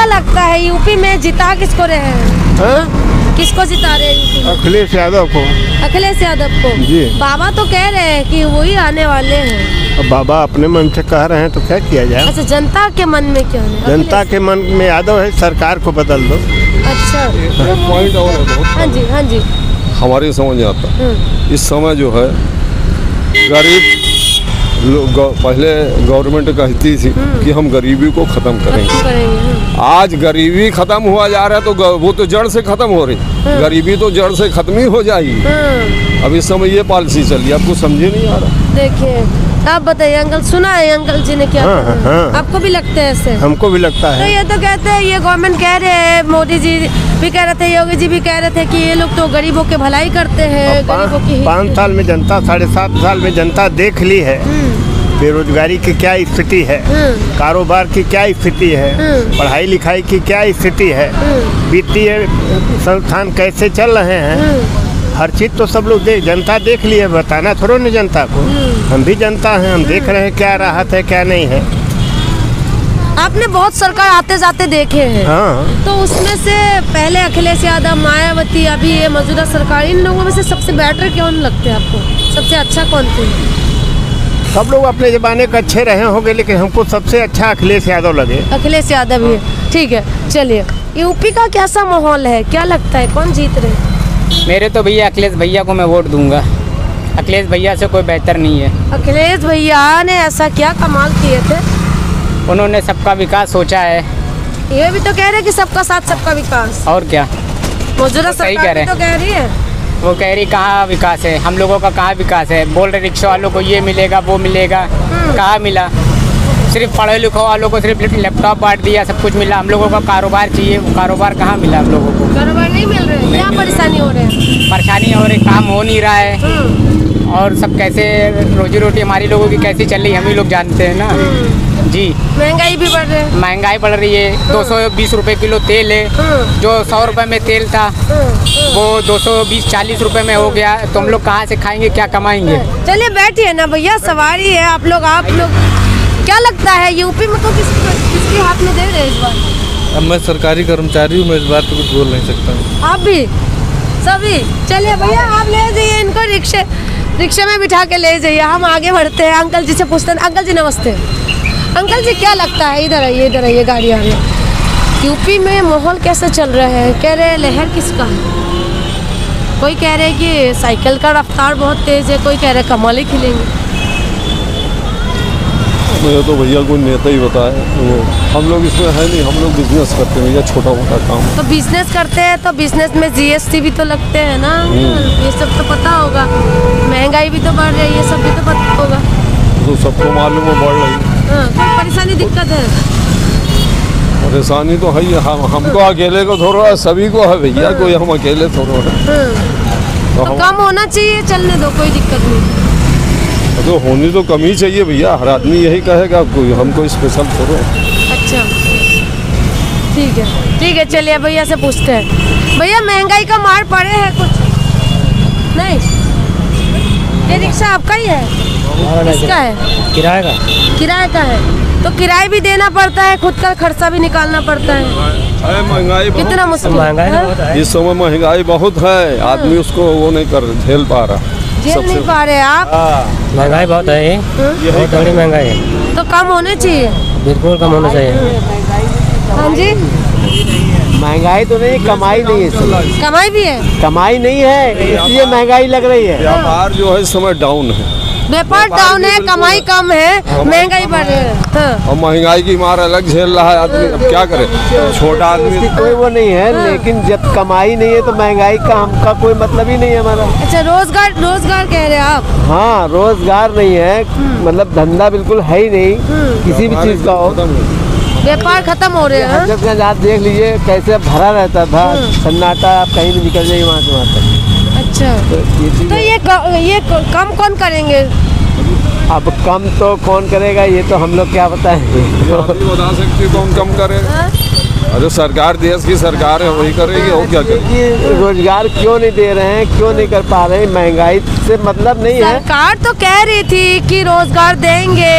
क्या लगता है यूपी में जिता किसको रहे हैं? किसको जिता रहे हैं यूपी में? अखिलेश यादव को। अखिलेश यादव को जी। बाबा तो कह रहे हैं कि वही आने वाले हैं। अब बाबा अपने मन से कह रहे हैं तो क्या किया जाए। अच्छा, जनता के मन में क्या है? जनता के मन में यादव है, सरकार को बदल दो। अच्छा, पॉइंट और है हाँ जी हाँ जी। हमारे समझ में आता है इस समय जो है गरीब पहले गवर्नमेंट कहती थी कि हम गरीबी को खत्म करेंगे। आज गरीबी खत्म हुआ जा रहा है तो वो तो जड़ से खत्म हो रही। गरीबी तो जड़ से खत्म ही हो जाएगी। अब इस समय ये पॉलिसी चल रही है, आपको समझे नहीं आ रहा। देखिए आप बताइए अंकल, सुना है अंकल जी ने क्या कहा? आपको भी लगता है ऐसे? हमको भी लगता है। तो ये तो कहते हैं, ये गवर्नमेंट कह रहे हैं, मोदी जी भी कह रहे थे, योगी जी भी कह रहे थे कि ये लोग तो गरीबों के भलाई करते हैं, गरीबों की। 5 साल में जनता, 7.5 साल में जनता देख ली है बेरोजगारी की क्या स्थिति है, कारोबार की क्या स्थिति है, पढ़ाई लिखाई की क्या स्थिति है, वित्तीय संस्थान कैसे चल रहे हैं। हर चीज़ तो सब लोग जनता देख ली है, बताना थोड़ा नहीं जनता को। हम भी जनता हैं, हम देख रहे हैं क्या राहत है क्या नहीं है। आपने बहुत सरकार आते जाते देखे हैं। हाँ। तो उसमें से पहले अखिलेश यादव, मायावती, अभी ये मौजूदा सरकार, इन लोगों में से सबसे बेटर कौन लगते हैं आपको? सबसे अच्छा कौन थे? सब लोग अपने ज़माने के अच्छे रहे होंगे, लेकिन हमको सबसे अच्छा अखिलेश यादव लगे। अखिलेश यादव ही, ठीक है। चलिए, यूपी का कैसा माहौल है, क्या लगता है कौन जीत रहे हैं? मेरे तो भैया अखिलेश भैया को मैं वोट दूंगा। अखिलेश भैया से कोई बेहतर नहीं है। अखिलेश भैया ने ऐसा क्या कमाल किए थे? उन्होंने सबका विकास सोचा है। ये भी तो कह रहे हैं कि सबका साथ सबका विकास। और क्या, मौजूदा सरकार भी तो कह रही है। वो कह रही कहाँ विकास है, हम लोगों का कहाँ विकास है। बोल रहे रिक्शा वालों को ये मिलेगा वो मिलेगा, कहाँ मिला। सिर्फ पढ़े लिखे वालों को सिर्फ लैपटॉप बांट दिया, सब कुछ मिला। हम लोगों का कारोबार चाहिए, वो कारोबार कहाँ मिला हम लोगों को? कारोबार नहीं मिल रहे, क्या परेशानी हो रही है? परेशानी हो रही, काम हो नहीं रहा है। और सब कैसे रोजी रोटी हमारी लोगों की कैसी चल रही है हम ही लोग जानते हैं ना जी। महंगाई भी बढ़ रही है। महंगाई बढ़ रही है। 220 रुपए किलो तेल है, जो 100 रुपए में तेल था वो 220-40 रुपए में हो गया। तो हम लोग कहाँ से खाएंगे, क्या कमाएंगे? चलिए बैठिए ना भैया, सवारी है आप लोग क्या लगता है यूपी में तो किसके हाथ में दे रहे हैं इस बार? अब मैं सरकारी कर्मचारी हूँ, मैं इस बात पे कुछ बोल नहीं सकता। आप भी सभी? चलिए भैया आप ले जाइए इनको, रिक्शे में बिठा के ले जाइए। हम आगे बढ़ते हैं, अंकल जी से पूछते हैं। अंकल जी नमस्ते। अंकल जी क्या लगता है, इधर आइए गाड़ी आ रही। यूपी में माहौल कैसा चल रहा है? कह रहे हैं लहर किसका है। कोई कह रहे हैं कि साइकिल का रफ्तार बहुत तेज है, कोई कह रहे हैं कमल ही खिलेंगे। मुझे तो भैया कोई नेता ही बताए, वो हम लोग इसमें है नहीं। हम लोग बिजनेस करते हैं भैया, छोटा मोटा काम। तो बिजनेस करते हैं तो बिजनेस में जीएसटी भी तो लगते हैं ना, ये सब तो पता होगा। महंगाई भी तो बढ़ रही है, ये सब भी तो पता होगा। तो सबको मालूम है बढ़ रही है। कोई परेशानी दिक्कत है? परेशानी तो है ही, हमको अकेले को थोड़ा है, सभी को है भैया, कोई हम अकेले थोड़ा है। तो कम होना चाहिए, चलने दो, कोई दिक्कत नहीं। तो होनी तो कम ही चाहिए भैया, हर आदमी यही कहेगा, कोई हमको स्पेशल थोड़ा। अच्छा ठीक है चलिए भैया से पूछते हैं। भैया महंगाई का मार पड़े है कुछ नहीं? ये रिक्शा आपका ही है? किसका है? किराए का है। तो किराया भी देना पड़ता है, खुद का खर्चा भी निकालना पड़ता है। महंगाई कितना मुश्किल है इस समय, महंगाई बहुत है, आदमी उसको वो नहीं कर झेल पा रहा। झेल नहीं पा रहे आप? महंगाई बहुत है, बहुत बड़ी महंगाई है। तो कम होने चाहिए। बिल्कुल कम होना चाहिए। हाँ जी, महंगाई तो नहीं, कमाई नहीं है। कमाई भी है? कमाई नहीं है, इसलिए महंगाई लग रही है। व्यापार जो है इस समय डाउन है। व्यापार डाउन है, कमाई कम है, महंगाई बढ़ रही है। और महंगाई की मार अलग झेल रहा है आदमी, अब क्या करे? छोटा आदमी कोई वो नहीं है, लेकिन जब कमाई नहीं है तो महंगाई का हमका कोई मतलब ही नहीं है हमारा। अच्छा, रोजगार कह रहे हैं आप? हाँ, रोजगार नहीं है, मतलब धंधा बिल्कुल है ही नहीं, किसी भी चीज का हो। व्यापार खत्म हो रहे हैं। हजरतगंज आज देख लीजिए कैसे भरा रहता था, सन्नाटा, आप कहीं भी निकल जाइए वहाँ से वहाँ तक। अच्छा, तो ये कम कौन करेंगे? अब कम तो कौन करेगा, ये तो हम लोग क्या बताएं। बता सकते कौन कम करे? अरे सरकार, देश की सरकार है, वही करेगी और क्या करेगी? रोजगार क्यों नहीं दे रहे हैं, क्यों नहीं कर पा रहे हैं? महंगाई से मतलब नहीं है। सरकार तो कह रही थी कि रोजगार देंगे,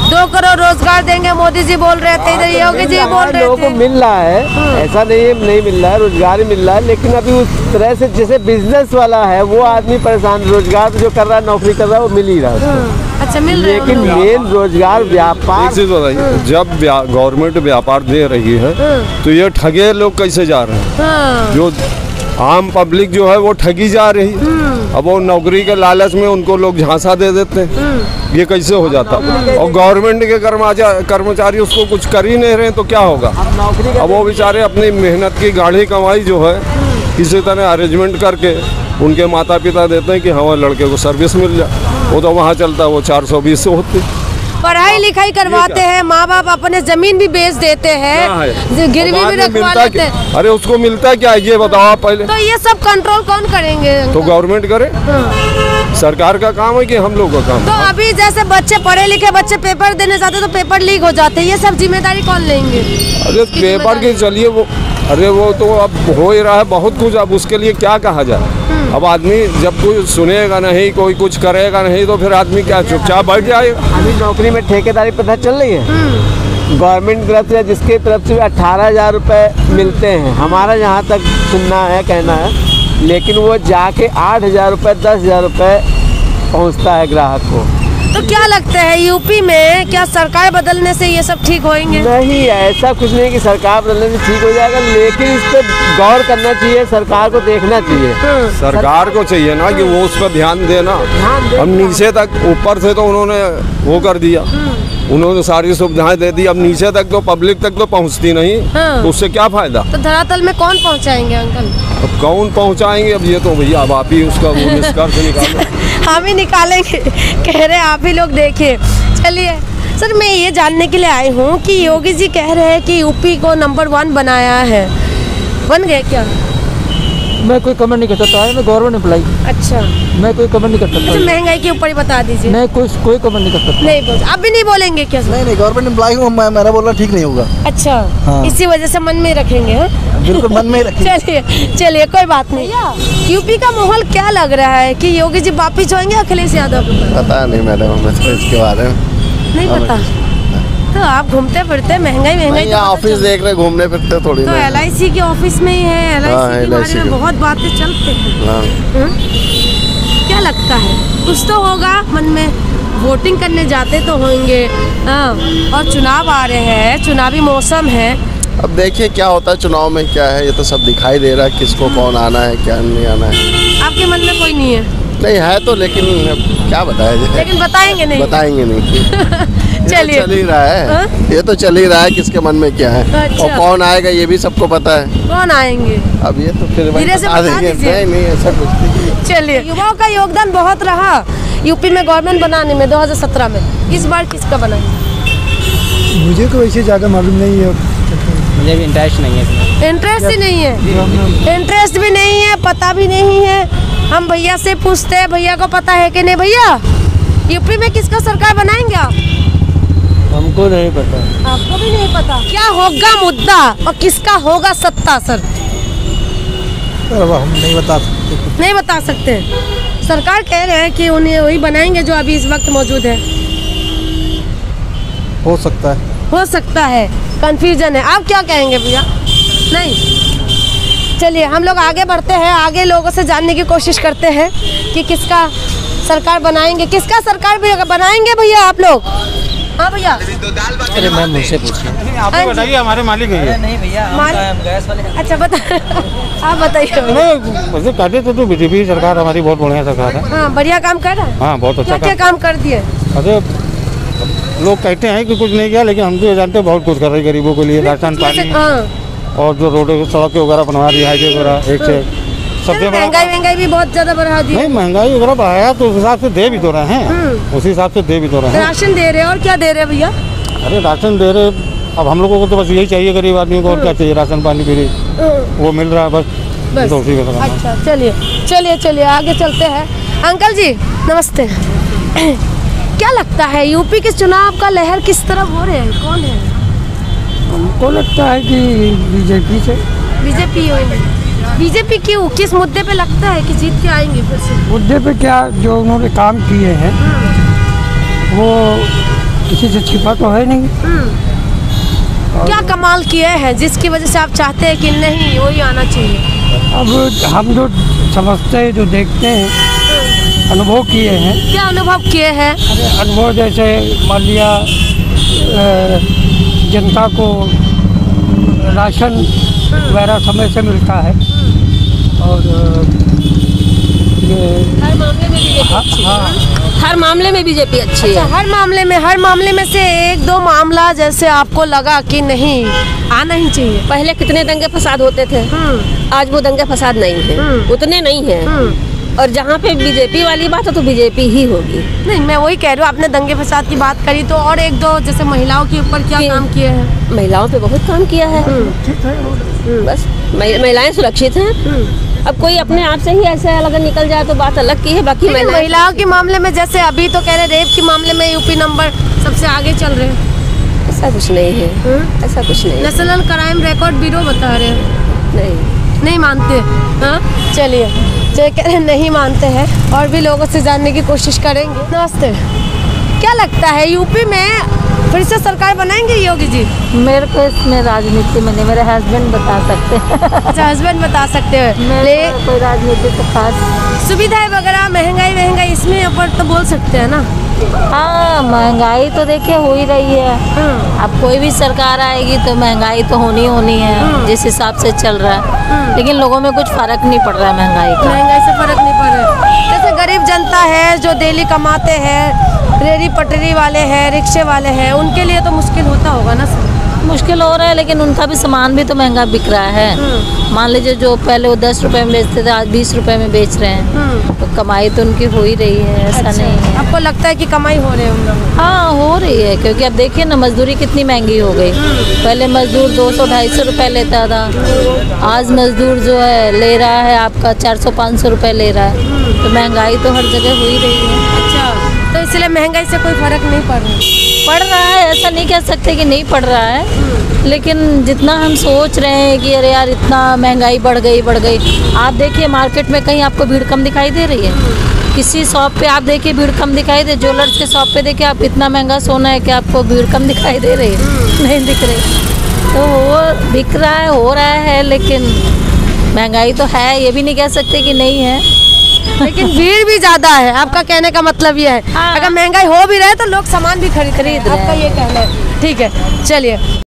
2 करोड़ रोजगार देंगे मोदी जी बोल रहे थे, इधर योगी जी बोल रहे लोगों को थे। मिल रहा है, ऐसा नहीं है नहीं मिल रहा है, रोजगार ही मिल रहा है, लेकिन अभी उस तरह से जैसे बिजनेस वाला है वो आदमी परेशान, रोजगार जो कर रहा है, नौकरी कर रहा है, वो मिल ही रहा है उसको। अच्छा मिल रहे हैं लेकिन उन लोग। मेन रोजगार व्यापार। एक चीज बताइए, जब गवर्नमेंट व्यापार दे रही है तो ये ठगे लोग कैसे जा रहे हैं? हाँ। जो आम पब्लिक जो है वो ठगी जा रही है। अब वो नौकरी के लालच में उनको लोग झांसा दे देते हैं, ये कैसे हो जाता? और गवर्नमेंट के कर्मचारी उसको कुछ कर ही नहीं रहे तो क्या होगा? अब वो बेचारे अपनी मेहनत की गाढ़ी कमाई जो है किसी तरह अरेंजमेंट करके उनके माता पिता देते हैं कि हमारे लड़के को सर्विस मिल जाए, वो तो वहाँ चलता है, वो 420 से होती। पढ़ाई लिखाई करवाते हैं, माँ बाप अपने जमीन भी बेच देते हैं, गिरवी भी रखवा लेते हैं। अरे उसको मिलता है क्या ये बताओ आप पहले। तो ये सब कंट्रोल कौन करेंगे? तो गवर्नमेंट करे, सरकार का काम है कि हम लोग का काम? तो अभी जैसे बच्चे पढ़े लिखे बच्चे पेपर देने जाते तो पेपर लीक हो जाते हैं, ये सब जिम्मेदारी कौन लेंगे? अरे पेपर के चलिए वो, अरे वो तो अब हो ही रहा है बहुत कुछ, अब उसके लिए क्या कहा जाए? अब आदमी जब कोई सुनेगा नहीं, कोई कुछ करेगा नहीं, तो फिर आदमी क्या चुपचाप बैठ जाएगा? अभी नौकरी में ठेकेदारी प्रथा चल रही है, गवर्नमेंट की तरफ से जिसके तरफ से 18,000 रुपये मिलते हैं, हमारा यहाँ तक सुनना है, कहना है, लेकिन वो जाके 8,000 रुपये 10,000 रुपये पहुँचता है ग्राहक को। तो क्या लगता है यूपी में क्या सरकार बदलने से ये सब ठीक होएंगे? नहीं, ऐसा कुछ नहीं कि सरकार बदलने से ठीक हो जाएगा, लेकिन इस पर गौर करना चाहिए, सरकार को देखना चाहिए। सरकार को चाहिए ना कि वो उस पर ध्यान देना। अब नीचे तक, ऊपर से तो उन्होंने वो कर दिया, उन्होंने सारी सुविधाएं दे दी, अब नीचे तक तो पब्लिक तक तो पहुंचती नहीं, तो उससे क्या फायदा? तो धरातल में कौन पहुंचाएंगे अंकल? अब कौन पहुंचाएंगे? अब ये तो भैया अब आप ही उसका वो निष्कर्ष निकालो। हम ही निकालेंगे, कह रहे आप ही लोग देखिए। चलिए सर, मैं ये जानने के लिए आई हूँ कि योगी जी कह रहे हैं कि यूपी को नंबर 1 बनाया है, बन गए क्या? मैं कोई कमेंट नहीं कर सकता है, मैं गवर्नमेंट एम्प्लॉई। अच्छा, मैं कोई कमेंट नहीं कर सकता। अच्छा महंगाई के ऊपर ही बता दीजिए। मैं कोई कमेंट नहीं कर सकता। नहीं बोल, अब भी नहीं बोलेंगे क्या सर? नहीं गवर्नमेंट एम्प्लॉई हूँ मैं, मेरा बोलना ठीक नहीं होगा। अच्छा, हाँ। इसी वजह से मन में रखेंगे? हाँ? बिल्कुल मन में रखिए। चलिए कोई बात नहीं। यूपी का माहौल क्या लग रहा है कि योगी जी वापिस होंगे अखिलेश यादव? पता नहीं मैडम, हमें तो इसके बारे में नहीं पता। तो आप घूमते फिरते महंगाई ऑफिस देख रहे, घूमने फिरते थोड़ी। तो LIC के ऑफिस में ही है, LIC के बारे में बहुत बातें चलते हैं। क्या लगता है कुछ तो होगा मन में? वोटिंग करने जाते तो होंगे, हाँ, और चुनाव आ रहे हैं, चुनावी मौसम है। अब देखिए क्या होता है चुनाव में, क्या है ये तो सब दिखाई दे रहा है, किसको कौन आना है क्या नहीं आना है। आपके मन में कोई नहीं है? नहीं है तो, लेकिन क्या बताया जाए? लेकिन बताएंगे नहीं? बताएंगे नहीं। चलिए, चल ही रहा है। हाँ? ये तो चल ही रहा है किसके मन में क्या है। अच्छा। और कौन आएगा ये भी सबको पता है। कौन आएंगे? अब ये तो फिर धीरे से बता बता देंगे। दीजिए। नहीं ऐसा कुछ नहीं। चलिए, युवाओं का योगदान बहुत रहा यूपी में गवर्नमेंट बनाने में 2017 में। इस बार किसका बना? मुझे तो वैसे ज़्यादा मालूम नहीं है, मुझे भी इंटरेस्ट नहीं है इसमें। इंटरेस्ट ही नहीं है? इंटरेस्ट भी नहीं है, पता भी नहीं है। हम भैया से पूछते हैं, भैया को पता है कि नहीं? भैया यूपी में किसका सरकार बनाएंगे आप? हमको नहीं पता। आपको भी नहीं पता? क्या होगा मुद्दा और किसका होगा सत्ता सर? हम नहीं बता सकते। नहीं बता सकते। सरकार कह रहे हैं कि उन्हें वही बनाएंगे जो अभी इस वक्त मौजूद है। हो सकता है। हो सकता है, कंफ्यूजन है। आप क्या कहेंगे भैया? नहीं। चलिए हम लोग आगे बढ़ते हैं, आगे लोगों से जानने की कोशिश करते हैं कि किसका सरकार बनाएंगे, किसका सरकार भी बनाएंगे भैया आप लोग? हाँ भैया। अरे मैम मुझसे पूछिए। आप बताइए, हमारे मालिक है। नहीं भैया, गैस वाले। अच्छा बता, आप बताइए। वैसे कहते तो बीजेपी सरकार हमारी बहुत बढ़िया सरकार है। हाँ, बढ़िया काम कर रहा है। हाँ बहुत अच्छा क्या काम कर दिए? अरे लोग कहते हैं कि कुछ नहीं किया, लेकिन हम तो जानते हैं बहुत कुछ कर रही है गरीबों के लिए, राशन पानी और जो रोड सड़कें वगैरह बनवा रही है, हाईवे वगैरह, एक से सबसे बड़ा। महंगाई भी बहुत ज्यादा बढ़ा दी। नहीं, महंगाई वगैरह बढ़ाया तो उस हिसाब से दे भी तो रहे हैं, उसी हिसाब से दे भी तो रहे हैं। राशन दे रहे हैं और क्या दे रहे हैं भैया? अरे राशन दे रहे, अब हम लोगों को तो बस यही चाहिए गरीब आदमी को, और क्या चाहिए? राशन पानी फ्री वो मिल रहा है बस तो उसी का। अच्छा चलिए आगे चलते हैं। अंकल जी नमस्ते। क्या लगता है यूपी के चुनाव का लहर किस तरफ हो रहे हैं, कौन है? हमको लगता है कि बीजेपी से। बीजेपी होगी। बीजेपी क्यों? किस मुद्दे पे लगता है कि जीत के आएंगे फिर से? मुद्दे पे क्या, जो उन्होंने काम किए हैं वो किसी से छिपा तो है नहीं। क्या कमाल किए हैं जिसकी वजह से आप चाहते हैं कि नहीं वही आना चाहिए? अब हम जो समझते हैं, जो देखते हैं, अनुभव किए हैं। क्या अनुभव किए हैं? अनुभव जैसे मान लिया जनता को राशन वगैरह समय से मिलता है और हर मामले में बीजेपी अच्छी है। हर मामले में बीजेपी अच्छी है। हर मामले में से एक दो मामला जैसे आपको लगा कि नहीं आना ही चाहिए। पहले कितने दंगे फसाद होते थे, आज वो दंगे फसाद नहीं है, उतने नहीं है। और जहाँ पे बीजेपी वाली बात है तो बीजेपी ही होगी। नहीं, मैं वही कह रही हूँ, आपने दंगे फसाद की बात करी तो और एक दो जैसे महिलाओं के ऊपर क्या काम किए हैं? महिलाओं पे बहुत काम किया है। बस महिलाएं सुरक्षित हैं। अब कोई अपने आप से ही ऐसे अगर निकल जाए तो बात अलग की है। बाकी महिलाओं के मामले में जैसे अभी तो कह रहे रेप के मामले में यूपी नंबर सबसे आगे चल रहे हैं। ऐसा कुछ नहीं है, ऐसा कुछ नहीं। नेशनल क्राइम रिकॉर्ड ब्यूरो बता रहे हैं नहीं मानते। हाँ चलिए, जो कह रहे नहीं मानते हैं और भी लोगों से जानने की कोशिश करेंगे। नमस्ते, क्या लगता है यूपी में फिर से सरकार बनाएंगे योगी जी? मेरे को इसमें राजनीति में नहीं, मेरे हस्बैंड बता सकते हैं। अच्छा, हस्बैंड बता सकते हैं। कोई राजनीति तो खास सुविधाएं वगैरह महंगाई इसमें ऊपर तो बोल सकते हैं ना। हाँ, महंगाई तो देखिए हो ही रही है। अब कोई भी सरकार आएगी तो महंगाई तो होनी है, जिस हिसाब से चल रहा है। लेकिन लोगों में कुछ फर्क नहीं पड़ रहा है महंगाई से फर्क नहीं पड़ रहा है। जैसे गरीब जनता है जो डेली कमाते हैं, रेहड़ी पटरी वाले हैं, रिक्शे वाले हैं, उनके लिए तो मुश्किल होता होगा ना सर? मुश्किल हो रहा है, लेकिन उनका भी सामान भी तो महंगा बिक रहा है। मान लीजिए जो पहले वो 10 रुपए में बेचते थे, आज 20 रुपए में बेच रहे हैं। तो कमाई तो उनकी हो ही रही है, ऐसा नहीं है। आपको लगता है कि कमाई हो रही है? हाँ, हो रही है, क्योंकि अब देखिए ना मजदूरी कितनी महंगी हो गई। पहले मजदूर 200-250 रुपए लेता था, आज मजदूर जो है ले रहा है आपका 400-500 रुपए ले रहा है। तो महंगाई तो हर जगह हो ही रही है। अच्छा, तो इसलिए महंगाई से कोई फर्क नहीं पड़ रहा है, ऐसा नहीं कह सकते कि नहीं पड़ रहा है। लेकिन जितना हम सोच रहे हैं कि अरे यार इतना महंगाई बढ़ गई, आप देखिए मार्केट में कहीं आपको भीड़ कम दिखाई दे रही है? किसी शॉप पे आप देखिए भीड़ कम दिखाई दे, ज्वेलर्स के शॉप पे देखिए आप, इतना महंगा सोना है कि आपको भीड़ कम दिखाई दे रही है? नहीं दिख रही। तो वो बिक रहा है, हो रहा है, लेकिन महंगाई तो है, ये भी नहीं कह सकते कि नहीं है। लेकिन भीड़ भी ज्यादा है, आपका कहने का मतलब ये है। हाँ। अगर महंगाई हो भी रहे तो लोग सामान भी खरीद रहे हैं, आपका ये कहना है। ठीक है, चलिए।